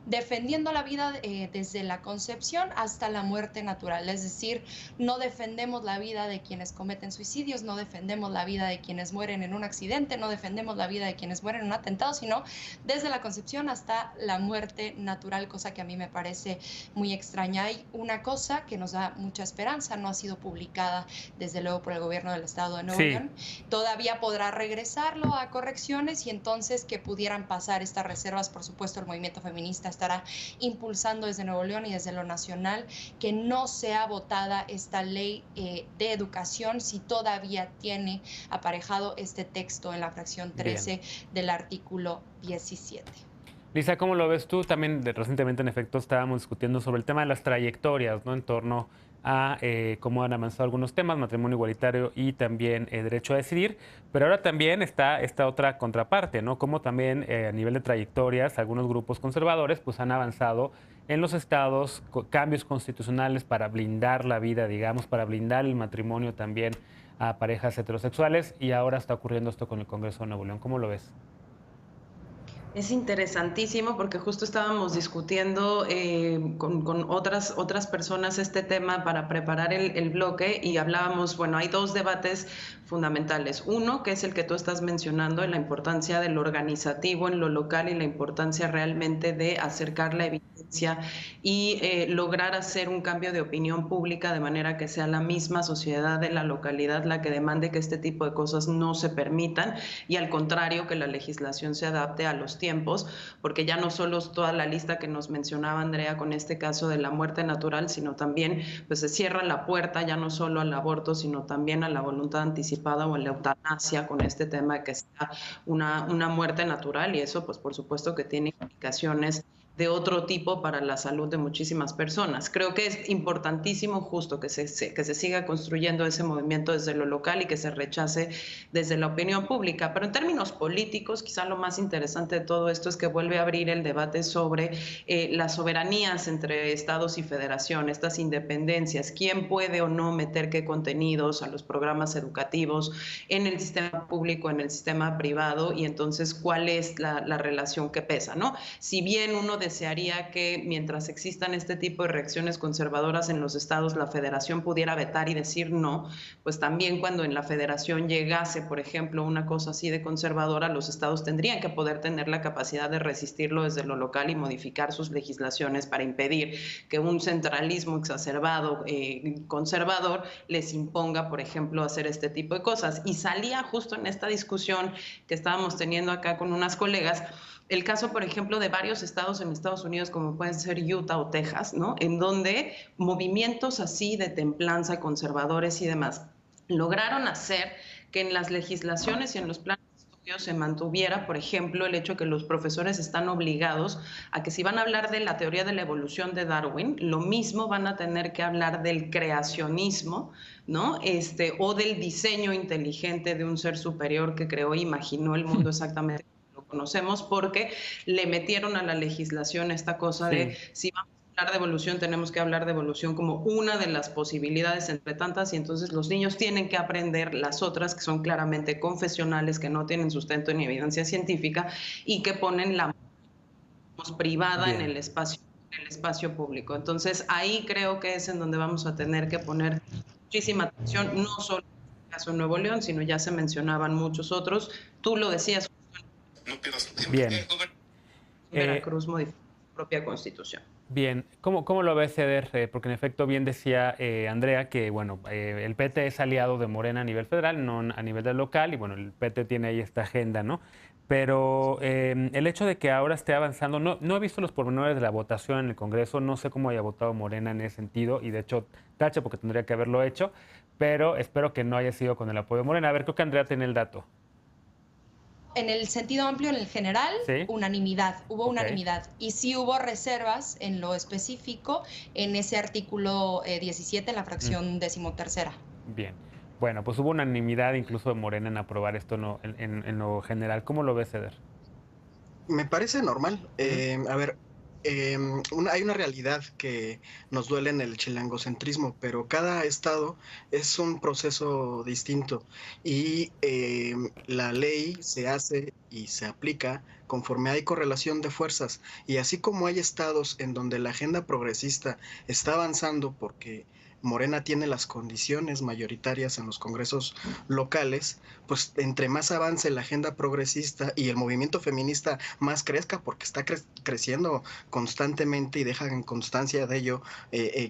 defendiendo la vida desde la concepción hasta la muerte natural, es decir, no defendemos la vida de quienes cometen suicidios, no defendemos la vida de quienes mueren en un accidente, no defendemos la vida de quienes mueren en un atentado, sino desde la concepción hasta la muerte natural, cosa que a mí me parece muy extraña. Hay una cosa que nos da mucha esperanza, no ha sido publicada desde luego por el gobierno del estado de Nuevo León, todavía podrá regresarlo a correcciones y entonces que pudieran pasar estas reservas. Por supuesto, el movimiento feminista estará impulsando desde Nuevo León y desde lo nacional que no sea votada esta ley de educación si todavía tiene aparejado este texto en la fracción 13 del artículo 17. Lisa, ¿cómo lo ves tú? También recientemente, en efecto, estábamos discutiendo sobre el tema de las trayectorias, ¿no? En torno a cómo han avanzado algunos temas, matrimonio igualitario y también derecho a decidir, pero ahora también está esta otra contraparte, ¿no? Como también a nivel de trayectorias, algunos grupos conservadores pues han avanzado en los estados cambios constitucionales para blindar la vida, digamos, para blindar el matrimonio también a parejas heterosexuales, y ahora está ocurriendo esto con el Congreso de Nuevo León. ¿Cómo lo ves? Es interesantísimo porque justo estábamos discutiendo con otras personas este tema para preparar el bloque y hablábamos, bueno, hay dos debates fundamentales. Uno, que es el que tú estás mencionando, en la importancia del organizativo en lo local y la importancia realmente de acercar la evidencia y lograr hacer un cambio de opinión pública de manera que sea la misma sociedad de la localidad la que demande que este tipo de cosas no se permitan y al contrario que la legislación se adapte a los tiempos, porque ya no solo es toda la lista que nos mencionaba Andrea con este caso de la muerte natural, sino también pues se cierra la puerta ya no solo al aborto, sino también a la voluntad anticipada o a la eutanasia con este tema de que sea una muerte natural y eso pues por supuesto que tiene implicaciones de otro tipo para la salud de muchísimas personas. Creo que es importantísimo justo que se siga construyendo ese movimiento desde lo local y que se rechace desde la opinión pública. Pero en términos políticos, quizá lo más interesante de todo esto es que vuelve a abrir el debate sobre las soberanías entre estados y federación, estas independencias, quién puede o no meter qué contenidos a los programas educativos en el sistema público, en el sistema privado, y entonces cuál es la relación que pesa, ¿no? Si bien uno desearía que mientras existan este tipo de reacciones conservadoras en los estados, la federación pudiera vetar y decir no, pues también cuando en la federación llegase, por ejemplo, una cosa así de conservadora, los estados tendrían que poder tener la capacidad de resistirlo desde lo local y modificar sus legislaciones para impedir que un centralismo exacerbado, conservador, les imponga, por ejemplo, hacer este tipo de cosas. Y salía justo en esta discusión que estábamos teniendo acá con unas colegas, el caso, por ejemplo, de varios estados en Estados Unidos, como pueden ser Utah o Texas, ¿no? En donde movimientos así de templanza, conservadores y demás, lograron hacer que en las legislaciones y en los planes de estudio se mantuviera, por ejemplo, el hecho que los profesores están obligados a que si van a hablar de la teoría de la evolución de Darwin, lo mismo van a tener que hablar del creacionismo, ¿no? O del diseño inteligente de un ser superior que creó e imaginó el mundo exactamente conocemos, porque le metieron a la legislación esta cosa de si vamos a hablar de evolución, tenemos que hablar de evolución como una de las posibilidades entre tantas, y entonces los niños tienen que aprender las otras que son claramente confesionales, que no tienen sustento ni evidencia científica y que ponen la privada en el espacio público. Entonces ahí creo que es en donde vamos a tener que poner muchísima atención, no solo en el caso de Nuevo León, sino ya se mencionaban muchos otros. Tú lo decías. Bien. Veracruz modificó su propia constitución. Bien, ¿cómo lo ves, Eder? Porque en efecto bien decía Andrea que bueno, el PT es aliado de Morena a nivel federal, no a nivel del local, y bueno, el PT tiene ahí esta agenda, ¿no? Pero el hecho de que ahora esté avanzando, no he visto los pormenores de la votación en el Congreso, no sé cómo haya votado Morena en ese sentido, y de hecho tache porque tendría que haberlo hecho, pero espero que no haya sido con el apoyo de Morena. A ver, creo que Andrea tiene el dato. En el sentido amplio, en el general, ¿sí? Unanimidad, hubo unanimidad. Y sí hubo reservas en lo específico en ese artículo 17, en la fracción 13ª. Bien. Bueno, pues hubo unanimidad incluso de Morena en aprobar esto en lo general. ¿Cómo lo ves, Eder? Me parece normal. A ver, hay una realidad que nos duele en el chilangocentrismo, pero cada estado es un proceso distinto y la ley se hace y se aplica conforme hay correlación de fuerzas. Y así como hay estados en donde la agenda progresista está avanzando porque Morena tiene las condiciones mayoritarias en los congresos locales, pues entre más avance la agenda progresista y el movimiento feminista más crezca, porque está creciendo constantemente y dejan constancia de ello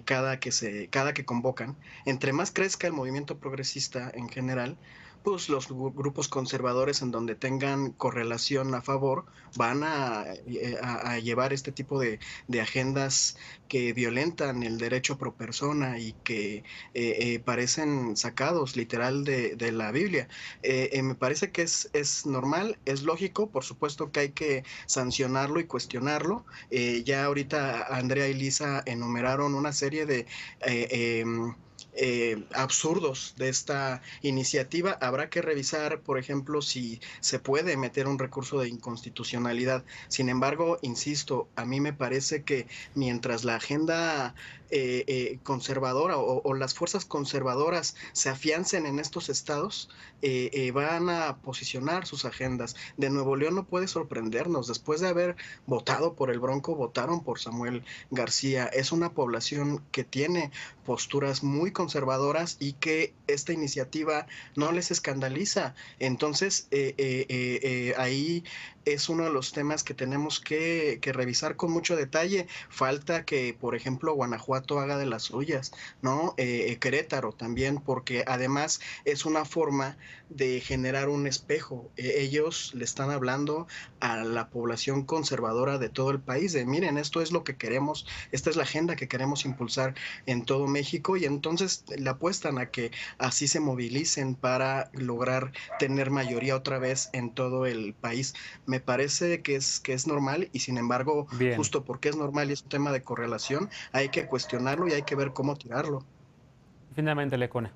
cada que convocan, entre más crezca el movimiento progresista en general, pues los grupos conservadores en donde tengan correlación a favor van a llevar este tipo de agendas que violentan el derecho pro persona y que parecen sacados literal de la Biblia. Me parece que es normal, es lógico, por supuesto que hay que sancionarlo y cuestionarlo. Ya ahorita Andrea y Lisa enumeraron una serie de absurdos de esta iniciativa. Habrá que revisar, por ejemplo, si se puede meter un recurso de inconstitucionalidad. Sin embargo, insisto, a mí me parece que mientras la agenda conservadora o las fuerzas conservadoras se afiancen en estos estados, van a posicionar sus agendas. De Nuevo León no puede sorprendernos. Después de haber votado por el Bronco, votaron por Samuel García. Es una población que tiene posturas muy conservadoras y que esta iniciativa no les escandaliza. Entonces, ahí es uno de los temas que tenemos que revisar con mucho detalle. Falta que, por ejemplo, Guanajuato haga de las suyas, ¿no? Querétaro también, porque además es una forma de generar un espejo. Ellos le están hablando a la población conservadora de todo el país, de miren, esto es lo que queremos, esta es la agenda que queremos impulsar en todo México, y entonces le apuestan a que así se movilicen para lograr tener mayoría otra vez en todo el país. Me parece que es normal, y sin embargo, Bien. justo porque es normal y es un tema de correlación, hay que cuestionarlo y hay que ver cómo tirarlo. Finalmente, Lecona.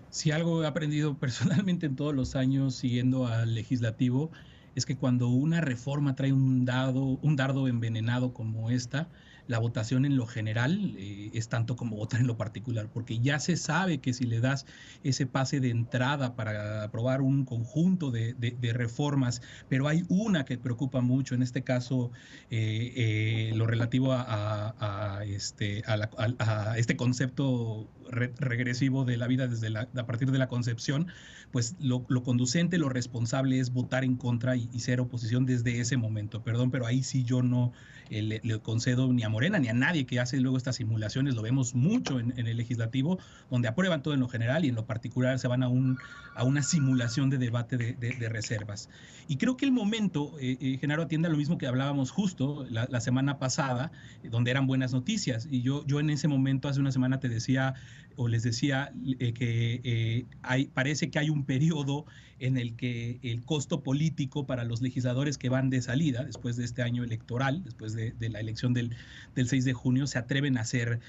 Si algo he aprendido personalmente en todos los años siguiendo al legislativo, es que cuando una reforma trae un dardo envenenado como esta, la votación en lo general es tanto como votar en lo particular, porque ya se sabe que si le das ese pase de entrada para aprobar un conjunto de reformas, pero hay una que preocupa mucho, en este caso lo relativo a este concepto regresivo de la vida a partir de la concepción, pues lo conducente, lo responsable es votar en contra y ser oposición desde ese momento. Perdón, pero ahí sí yo no le concedo ni a Morena ni a nadie que hace luego estas simulaciones. Lo vemos mucho en el legislativo, donde aprueban todo en lo general y en lo particular se van a una simulación de debate de reservas. Y creo que el momento, Genaro, atiende a lo mismo que hablábamos justo la semana pasada, donde eran buenas noticias. Y yo en ese momento, hace una semana, te decía o les decía que parece que hay un periodo en el que el costo político para los legisladores que van de salida, después de este año electoral, después de la elección del 6 de junio, se atreven a hacer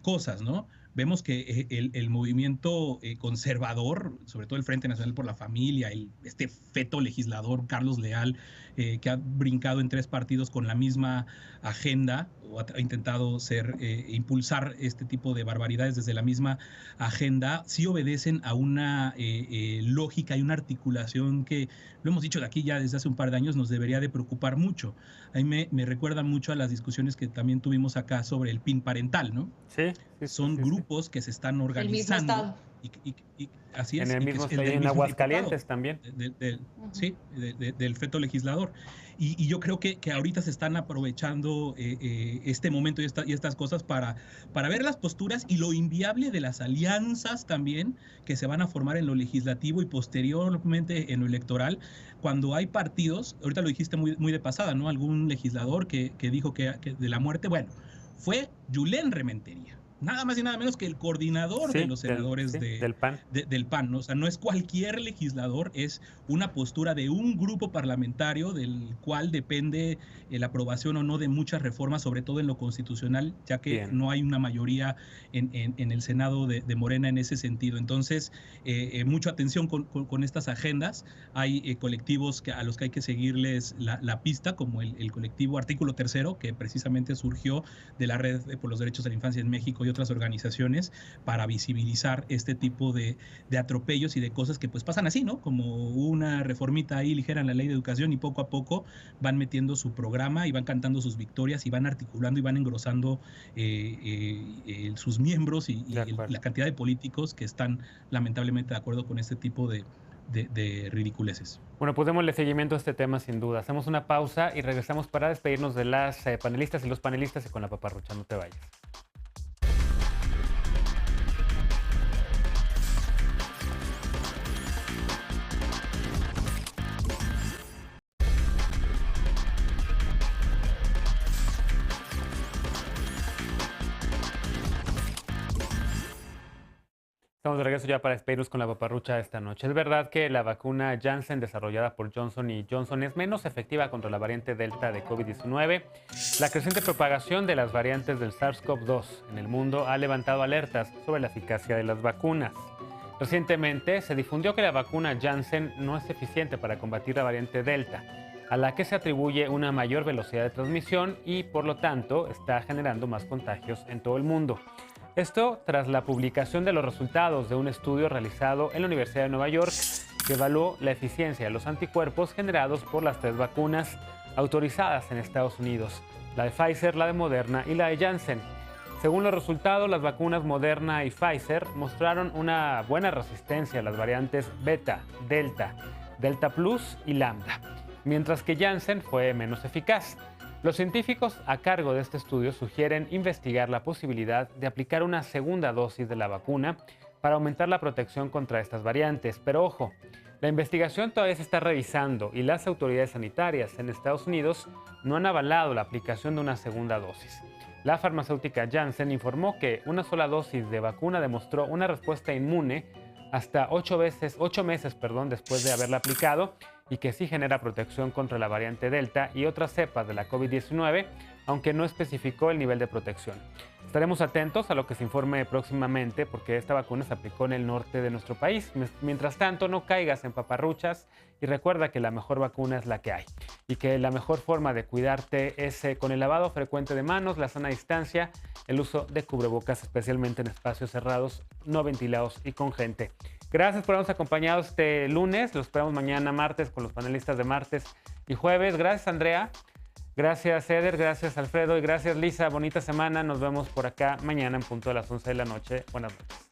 cosas, ¿no? Vemos que el movimiento conservador, sobre todo el Frente Nacional por la Familia, este feto legislador Carlos Leal, que ha brincado en 3 partidos con la misma agenda, o ha intentado impulsar este tipo de barbaridades desde la misma agenda, sí obedecen a una lógica y una articulación que, lo hemos dicho de aquí ya desde hace un par de años, nos debería de preocupar mucho. A mí me recuerdan mucho a las discusiones que también tuvimos acá sobre el PIN parental, ¿no? Sí. Son grupos que se están organizando. El mismo estado. Y así es. En el mismo estado, en Aguascalientes también. Sí, del feto legislador. Y yo creo que ahorita se están aprovechando este momento y estas cosas para ver las posturas y lo inviable de las alianzas también que se van a formar en lo legislativo y posteriormente en lo electoral, cuando hay partidos, ahorita lo dijiste muy de pasada, ¿no? Algún legislador que dijo que de la muerte, bueno, fue Yulén Rementería. Nada más y nada menos que el coordinador de los senadores del PAN. Del PAN, ¿no? O sea, no es cualquier legislador, es una postura de un grupo parlamentario del cual depende la aprobación o no de muchas reformas, sobre todo en lo constitucional, ya que no hay una mayoría en el Senado de Morena en ese sentido. Entonces, mucha atención con estas agendas. Hay colectivos a los que hay que seguirles la pista, como el colectivo Artículo Tercero, que precisamente surgió de la Red por los Derechos de la Infancia en México y otras organizaciones para visibilizar este tipo de atropellos y de cosas que pues pasan así, ¿no? Como una reformita ahí ligera en la ley de educación y poco a poco van metiendo su programa y van cantando sus victorias y van articulando y van engrosando sus miembros y la cantidad de políticos que están lamentablemente de acuerdo con este tipo de ridiculeces. Bueno, pues démosle seguimiento a este tema sin duda. Hacemos una pausa y regresamos para despedirnos de las panelistas y los panelistas y con la paparrucha. No te vayas. Estamos de regreso ya para despedirnos con la paparrucha esta noche. Es verdad que la vacuna Janssen desarrollada por Johnson & Johnson es menos efectiva contra la variante Delta de COVID-19. La creciente propagación de las variantes del SARS-CoV-2 en el mundo ha levantado alertas sobre la eficacia de las vacunas. Recientemente se difundió que la vacuna Janssen no es eficiente para combatir la variante Delta, a la que se atribuye una mayor velocidad de transmisión y, por lo tanto, está generando más contagios en todo el mundo. Esto tras la publicación de los resultados de un estudio realizado en la Universidad de Nueva York que evaluó la eficiencia de los anticuerpos generados por las 3 vacunas autorizadas en Estados Unidos, la de Pfizer, la de Moderna y la de Janssen. Según los resultados, las vacunas Moderna y Pfizer mostraron una buena resistencia a las variantes Beta, Delta, Delta Plus y Lambda, mientras que Janssen fue menos eficaz. Los científicos a cargo de este estudio sugieren investigar la posibilidad de aplicar una segunda dosis de la vacuna para aumentar la protección contra estas variantes. Pero ojo, la investigación todavía se está revisando y las autoridades sanitarias en Estados Unidos no han avalado la aplicación de una segunda dosis. La farmacéutica Janssen informó que una sola dosis de vacuna demostró una respuesta inmune hasta 8 meses después de haberla aplicado y que sí genera protección contra la variante Delta y otras cepas de la COVID-19, aunque no especificó el nivel de protección. Estaremos atentos a lo que se informe próximamente porque esta vacuna se aplicó en el norte de nuestro país. Mientras tanto, no caigas en paparruchas y recuerda que la mejor vacuna es la que hay y que la mejor forma de cuidarte es con el lavado frecuente de manos, la sana distancia, el uso de cubrebocas, especialmente en espacios cerrados, no ventilados y con gente. Gracias por habernos acompañado este lunes. Los esperamos mañana martes con los panelistas de martes y jueves. Gracias, Andrea. Gracias, Eder. Gracias, Alfredo. Y gracias, Lisa. Bonita semana. Nos vemos por acá mañana en punto de las 11 de la noche. Buenas noches.